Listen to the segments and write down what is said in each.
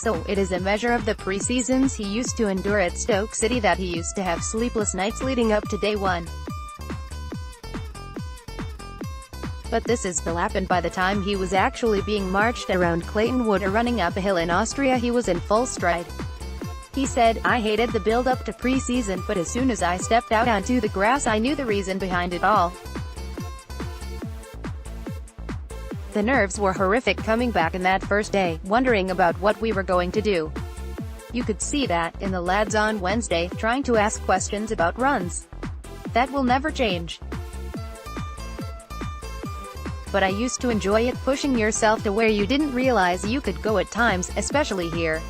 So, it is a measure of the pre-seasons he used to endure at Stoke City that he used to have sleepless nights leading up to day one. But this is Delap, and by the time he was actually being marched around Clayton Wood or running up a hill in Austria, he was in full stride. He said, "I hated the build-up to pre-season, but as soon as I stepped out onto the grass I knew the reason behind it all. The nerves were horrific coming back in that first day, wondering about what we were going to do. You could see that in the lads on Wednesday, trying to ask questions about runs. That will never change. But I used to enjoy it, pushing yourself to where you didn't realize you could go at times, especially here.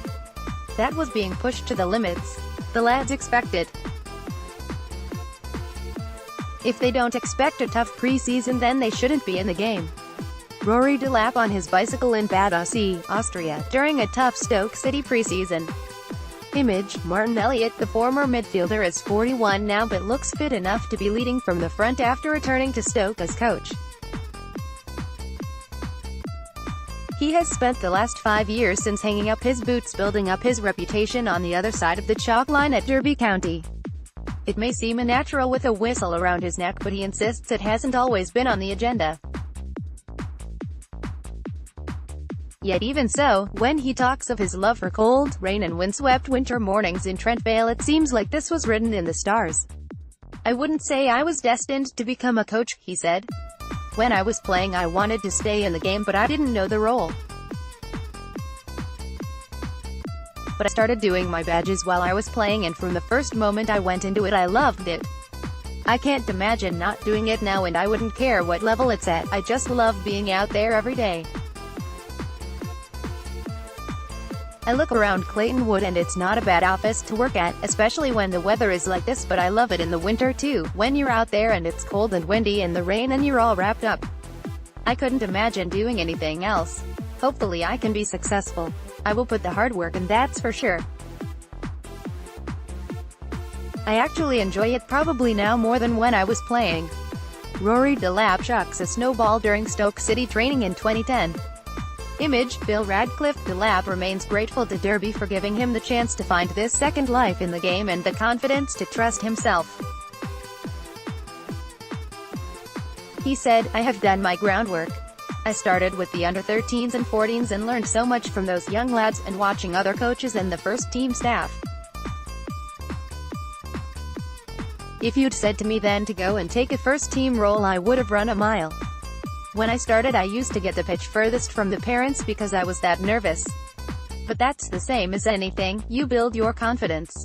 That was being pushed to the limits. The lads expected. If they don't expect a tough pre-season, then they shouldn't be in the game." Rory Delap on his bicycle in Bad Aussee, Austria, during a tough Stoke City pre-season. Image, Martin Elliott. The former midfielder is 41 now but looks fit enough to be leading from the front after returning to Stoke as coach. He has spent the last 5 years since hanging up his boots building up his reputation on the other side of the chalk line at Derby County. It may seem unnatural with a whistle around his neck, but he insists it hasn't always been on the agenda. Yet even so, when he talks of his love for cold, rain and windswept winter mornings in Trent Vale, it seems like this was written in the stars. "I wouldn't say I was destined to become a coach," he said. "When I was playing I wanted to stay in the game, but I didn't know the role. But I started doing my badges while I was playing, and from the first moment I went into it I loved it. I can't imagine not doing it now, and I wouldn't care what level it's at. I just love being out there every day. I look around Clayton Wood and it's not a bad office to work at, especially when the weather is like this, but I love it in the winter too, when you're out there and it's cold and windy and the rain and you're all wrapped up. I couldn't imagine doing anything else. Hopefully I can be successful. I will put the hard work in, that's for sure. I actually enjoy it probably now more than when I was playing." Rory Delap chucks a snowball during Stoke City training in 2010. Image, Bill Radcliffe. Delap remains grateful to Derby for giving him the chance to find this second life in the game and the confidence to trust himself. He said, "I have done my groundwork. I started with the under-13s and 14s and learned so much from those young lads, and watching other coaches and the first-team staff. If you'd said to me then to go and take a first-team role, I would have run a mile. When I started I used to get the pitch furthest from the parents because I was that nervous. But that's the same as anything, you build your confidence.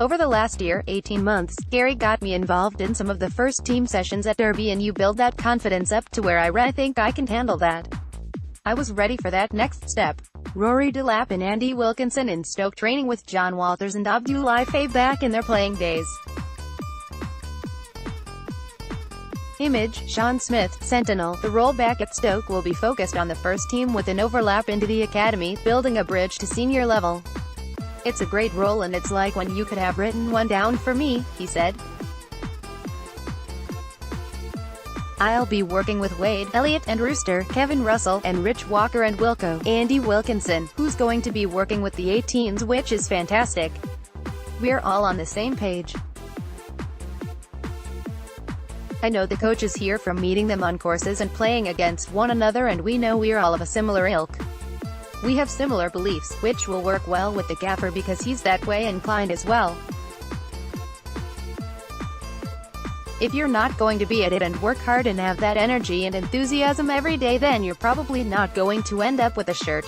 Over the last year, 18 months, Gary got me involved in some of the first team sessions at Derby, and you build that confidence up to where I think I can handle that. I was ready for that next step." Rory Delap and Andy Wilkinson in Stoke training with John Walters and Abdoulaye Faye back in their playing days. Image, Sean Smith, Sentinel. The rollback at Stoke will be focused on the first team with an overlap into the academy, building a bridge to senior level. "It's a great role and it's like when you could have written one down for me," he said. "I'll be working with Wade, Elliott and Rooster, Kevin Russell, and Rich Walker and Wilco, Andy Wilkinson, who's going to be working with the 18s, which is fantastic. We're all on the same page. I know the coaches here from meeting them on courses and playing against one another, and we know we're all of a similar ilk. We have similar beliefs, which will work well with the gaffer because he's that way inclined as well. If you're not going to be at it and work hard and have that energy and enthusiasm every day, then you're probably not going to end up with a shirt."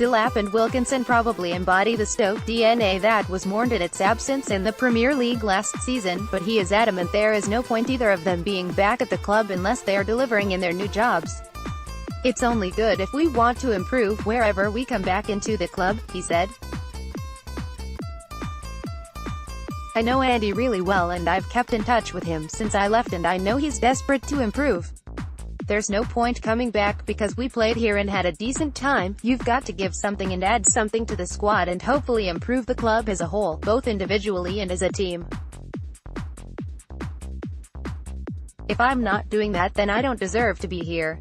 Delap and Wilkinson probably embody the Stoke DNA that was mourned in its absence in the Premier League last season, but he is adamant there is no point either of them being back at the club unless they are delivering in their new jobs. "It's only good if we want to improve wherever we come back into the club," he said. "I know Andy really well and I've kept in touch with him since I left, and I know he's desperate to improve. There's no point coming back because we played here and had a decent time. You've got to give something and add something to the squad and hopefully improve the club as a whole, both individually and as a team. If I'm not doing that, then I don't deserve to be here."